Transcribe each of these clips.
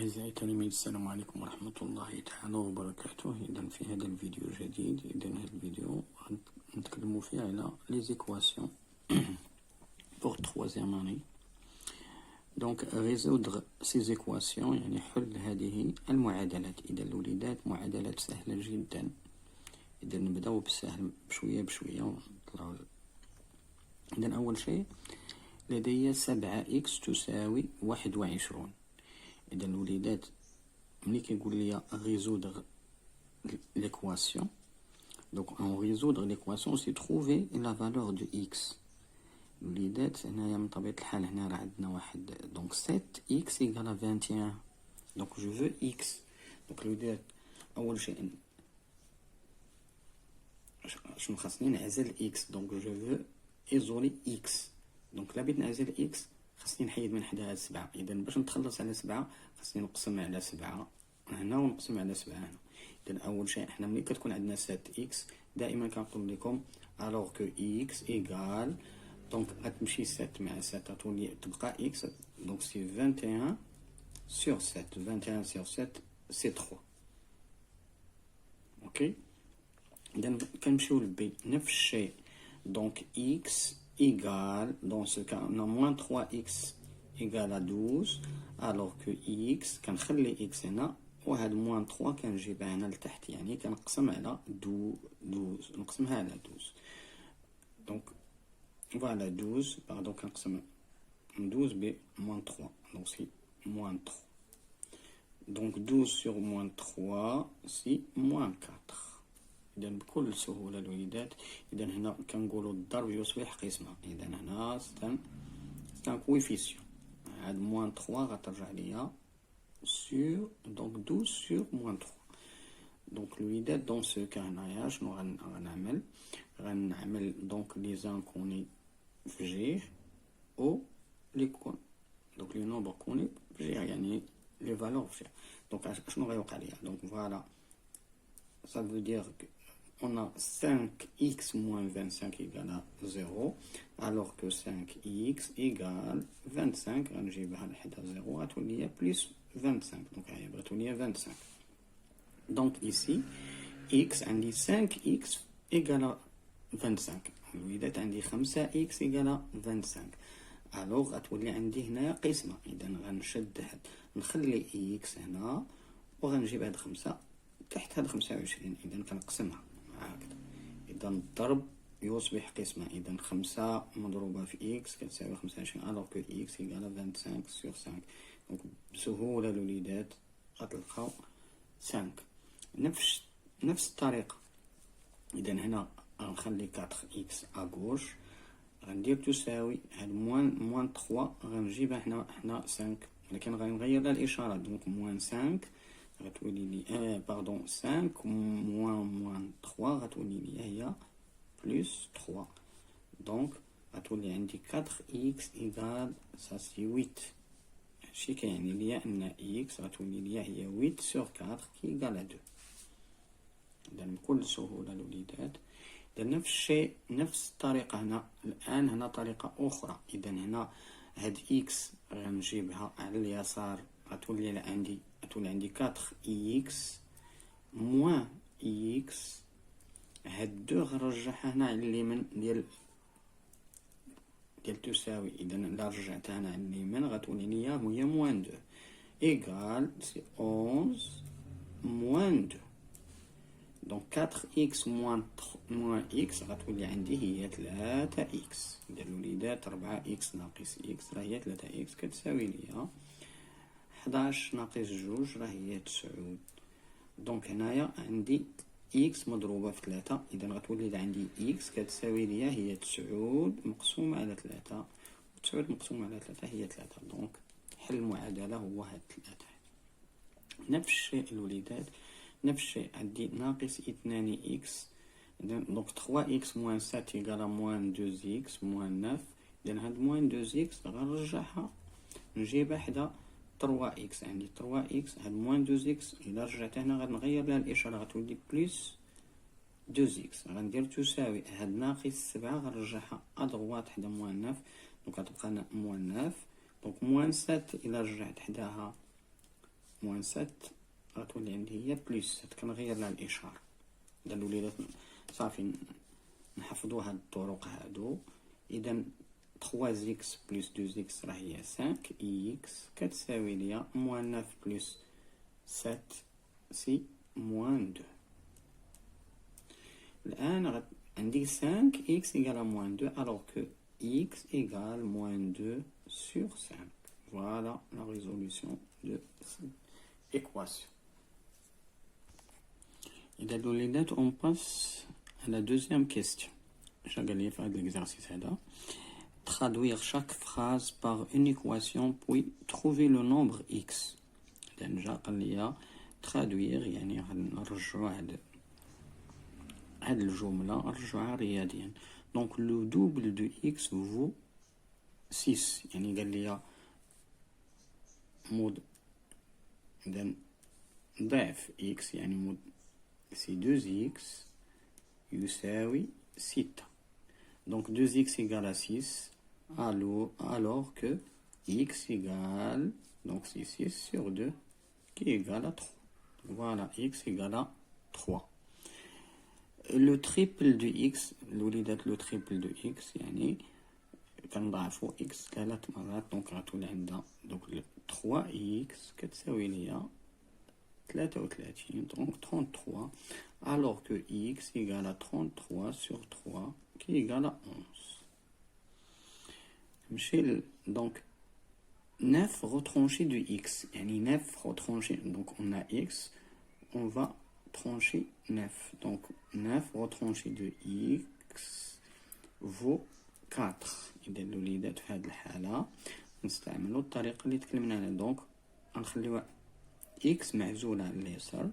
أعزائي التلاميذ، السلام عليكم ورحمة الله تعالى وبركاته. إذا في هذا الفيديو الجديد، هذا الفيديو نتكلموا فيه على les équations pour troisième année. Donc résoudre ces équations يعني حل هذه المعادلات. إذا الوليدات معادلات سهلة جدا. إذا نبدأ بالسهل بشوية بشوية. إذا أول شيء لدي 7x تساوي 21. إذا الوليدات ملي كيقول لي résoudre l'équation, donc en résoudre l'équation c'est trouver la valeur de x. الوليدات هنايا من طبيعة الحال هنا راه عندنا واحد donc 7x égale à 21. donc je veux x. donc الوليدات أول شيء شنو خاصني نعزل x. donc je veux isoler x. donc لا بغيت نعزل x خاصني نحيد من حدا هاد 7. إذا باش نتخلص على 7 خاصني نقسم على 7 هنا ونقسم على 7 هنا. إذا أول شيء حنا ملي كتكون عندنا 7x دائما كنقول لكم alors que x égale donc غتمشي 7 مع 7 تولي تبقى x. donc c'est 21 sur 7. 21 sur 7 c'est 3. اوكي. إذا كنمشيو لبي نفس الشيء. donc x égale, dans ce cas on a moins 3x égale à 12 alors que x كنخلي x هنا وهاد moins 3 كنجيبها هنا لتحت يعني كنقسم على 12 نقسمها على 12. donc voilà 12 pardon كنقسم 12 ب moins 3 donc c'est moins 3. donc 12 sur moins 3 c'est moins 4. إذا بكل سهولة الوليدات. إذا هنا كنقولوا الضرب يصبح قسمة. إذا هنا ستان كويفيسيون. هاد موان 3 غترجع ليا سور دونك 12 سور موان 3. دونك الوليدات دون سو كا هنايا شنو غنعمل دونك لي زانكوني في جيه أو لي كون دونك لي نومبر كوني في جيه يعني لي فالور في جيه. دونك شنو غيوقع ليا. دونك فوالا ça veut dire que on a 5x moins 25 égale à 0 alors que 5x égale 25 غنجيبها لحدا 0 غتولي plus 25. donc هي غتولي 25. donc ici x عندي 5x égale à 25. الوليدات عندي 5x égale à 25 alors غتولي عندي هنايا قسمة. إذا غنشد هاد نخلي x هنا وغنجيب هاد 5 تحت هاد 25. إذا كنقسمها هكذا. إذا الضرب يصبح قسمة. إذا 5 مضروبة في x كتساوي 25 alors que x égale 25 sur 5. دونك بسهولة الوليدات غتلقاو 5 نفس الطريقة. إذا هنا غنخلي 4x à gauche غندير تساوي هاد موان 3 غنجيبها حنا 5 ولكن غنغير لها الإشارة. دونك موان 5 غتولي لي باردون 5 موان 3 غتولي لي هي بلس 3. دونك غتولي عندي 4x إيغال سا سي 8. هادشي كيعني ليا ان x غتولي ليا هي 8 سور 4 كي إيغال 2. إذا بكل سهولة الوليدات. إذا نفس الشيء نفس الطريقة هنا. الآن هنا طريقة أخرى. إذا هنا هاد x غنجيبها على اليسار غتولي عندي 4x moins x. هاد دو غنرجعها هنا على اليمين ديال تساوي. إذا إلا رجعتها هنا على اليمين غتولي ليا هي موان 2 إيغال سي 11 موان 2. دونك 4x موان x غتولي عندي هي 3x. إذا الوليدات 4x ناقص x راه هي 3x كتساوي ليا 11 ناقص 2 راه هي 9. دونك هنايا عندي x مضروبة في 3. إذا غتولي عندي x كتساوي ليا هي 9 مقسوم على 3 و9 مقسوم على 3 هي 3. دونك حل المعادلة هو هاد 3. نفس الشيء الوليدات نفس الشيء عندي ناقص 2x. دونك 3x موان 7 إيغال موان 2x موان 9. إذا هاد موان 2x غنرجعها نجيبها حدا 3x. عندي 3x هاد موان 2x إلا رجعت هنا غنغير لها الإشارة غتولي بلس 2x. غندير تساوي هاد ناقص 7 غنرجعها أدغوات حدا موان 9 دونك غتبقى موان 9. دونك موان 7 إلا رجعت حداها موان 7 غتولي عندي هي بلس 7 كنغير لها الاشاره. اذا الوليدات صافي نحفظوا هاد الطرق هادو. اذا 3x بلس 2x راه هي 5x كتساوي ليا موان 9 بلس 7 سي موان 2. الان عندي 5x égale à moins 2 alors que x égale moins 2 sur 5. Voilà la résolution de cette équation. Et là, on passe à la deuxième question. J'ai fait l'exercice là. Traduire chaque phrase par une équation puis trouver le nombre x. Déjà, traduire, يعني نرجعوا هاد الجملة نرجعوها رياضيا. Donc le double de x vaut 6. يعني قال لي مود إذن ضعف x يعني مود سي 2x يساوي 6. Donc 2x égale à 6 alors que x égale, donc c'est 6 sur 2 qui est égal à 3. Voilà, x égale à 3. Le triple de x, le triple de x يعني كنضاعفو x 3 مرات. دونك غتولي عندنا دوك 3x كتساوي ليا 33 donc 33 alors que x égale à 33 sur 3 qui est égal à 11. Donc 9 retranchés de x يعني 9 retranchés, donc on a x, on va trancher 9, donc 9 retranchés de x vaut 4. إذا الوليدات في هذه الحالة نستعملوا الطريقة اللي تكلمنا عليها. دونك غنخليو x معزولة على اليسار،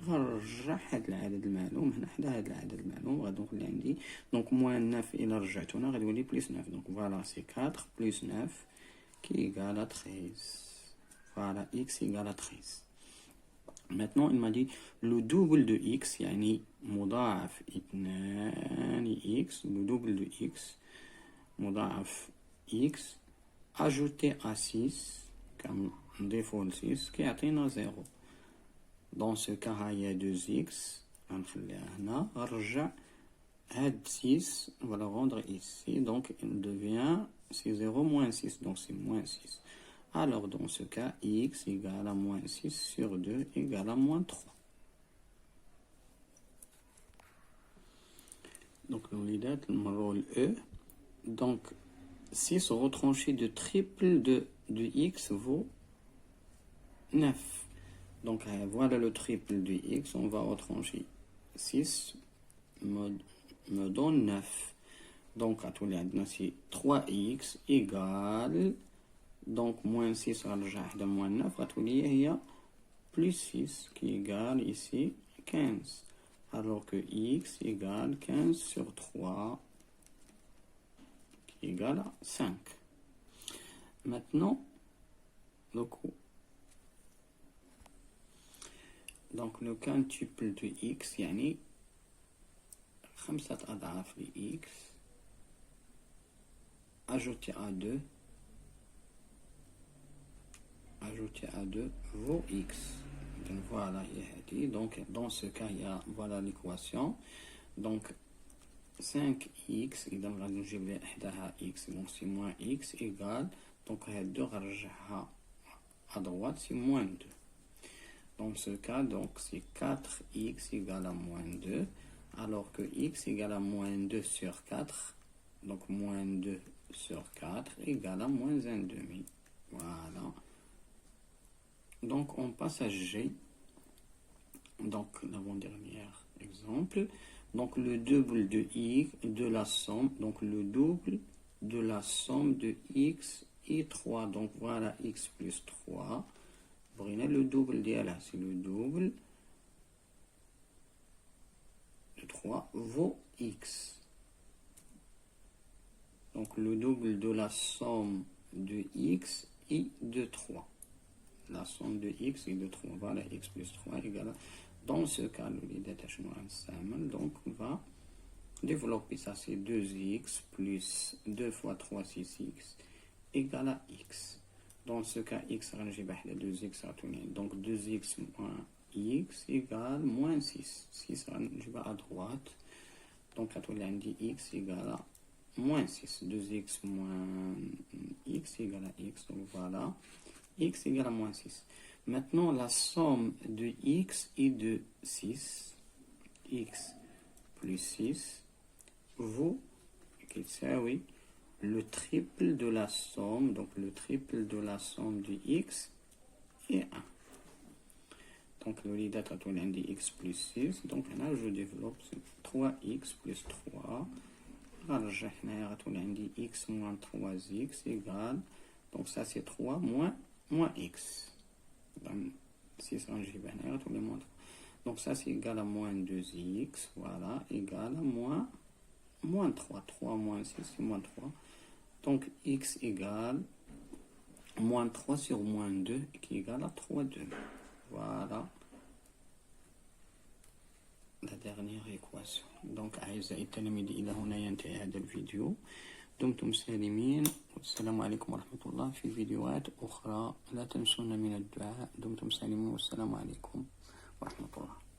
غنرجع هاد العدد المعلوم هنا حدا هاد العدد المعلوم، غادي نولي عندي دونك موان 9 إلا رجعت هنا غادي يولي بليس 9. دونك فوالا سي 4 بليس 9 qui est égal à 13. Voilà, x égale à 13. Maintenant, il m'a dit le double de x, يعني مضاعف 2x, le double de x, مضاعف x, ajouté à 6, comme défaut 6, qui atteint 0. Dans ce cas, il y a 2x, غنخليها هنا، نرجع هاد 6, on va le rendre ici, donc il devient c'est 0 moins 6, donc c'est moins 6. Alors dans ce cas, x égale à moins 6 sur 2 égale à moins 3. Donc l'unité le rôle E. Donc 6 retranché de triple de x vaut 9. Donc voilà le triple de x, on va retrancher 6 me donne 9. Donc à tous les deux, c'est 3x égale, donc moins 6 de moins 9, à tous les deux, plus 6 qui égale ici 15. Alors que x égale 15 sur 3 qui égale à 5. Maintenant, le coup. Donc le quintuple de x, يعني 5 أضعاف ل x ajouter à 2 vaut x. Donc voilà, donc dans ce cas il y a voilà l'équation. Donc 5x اذا غادي نجيب لها احداها x donc c'est moins x égale donc هاد 2 غنرجعها à droite c'est moins 2. Dans ce cas donc c'est 4x égale à moins 2 alors que x égale à moins 2 sur 4, donc moins 2 sur 4 égale à moins 1,5. Voilà. Donc on passe à G. Donc l'avant-dernier exemple. Donc le double de x de la somme. Donc le double de la somme de x et 3. Donc voilà x plus 3. Voilà le double d'elle. C'est le double de 3 vaut x. Donc le double de la somme de x et de 3. La somme de x et de 3. Voilà, x plus 3 égale à... Dans ce cas, donc on va développer ça. C'est 2x plus 2 fois 3, 6x égale à x. Dans ce cas, x, غنجيب 2x donc 2x moins x égale moins 6. 6 غنجيبها à droite. Donc غتولي عندي x égale à moins 6. 2x moins x égale à x. Donc voilà, x égale à moins 6. Maintenant, la somme de x et de 6, x plus 6, vaut le triple de la somme, donc le triple de la somme de x et 1. Donc, le lidat a dit x plus 6, donc là je développe 3x plus 3. Alors, j'ai dit x moins 3x égale, donc ça c'est 3 moins x. Donc, 6 donc ça c'est égal à moins 2x, voilà, égal à moins 3. 3 moins 6 c'est moins 3. Donc x égale moins 3 sur moins 2 qui est égal à 3, 2. Voilà la dernière équation. Donc أعزائي التلاميذ إلى هنا ينتهي هذا الفيديو. دمتم سالمين والسلام عليكم ورحمة الله. في فيديوهات أخرى لا تنسونا من الدعاء. دمتم سالمين والسلام عليكم ورحمة الله.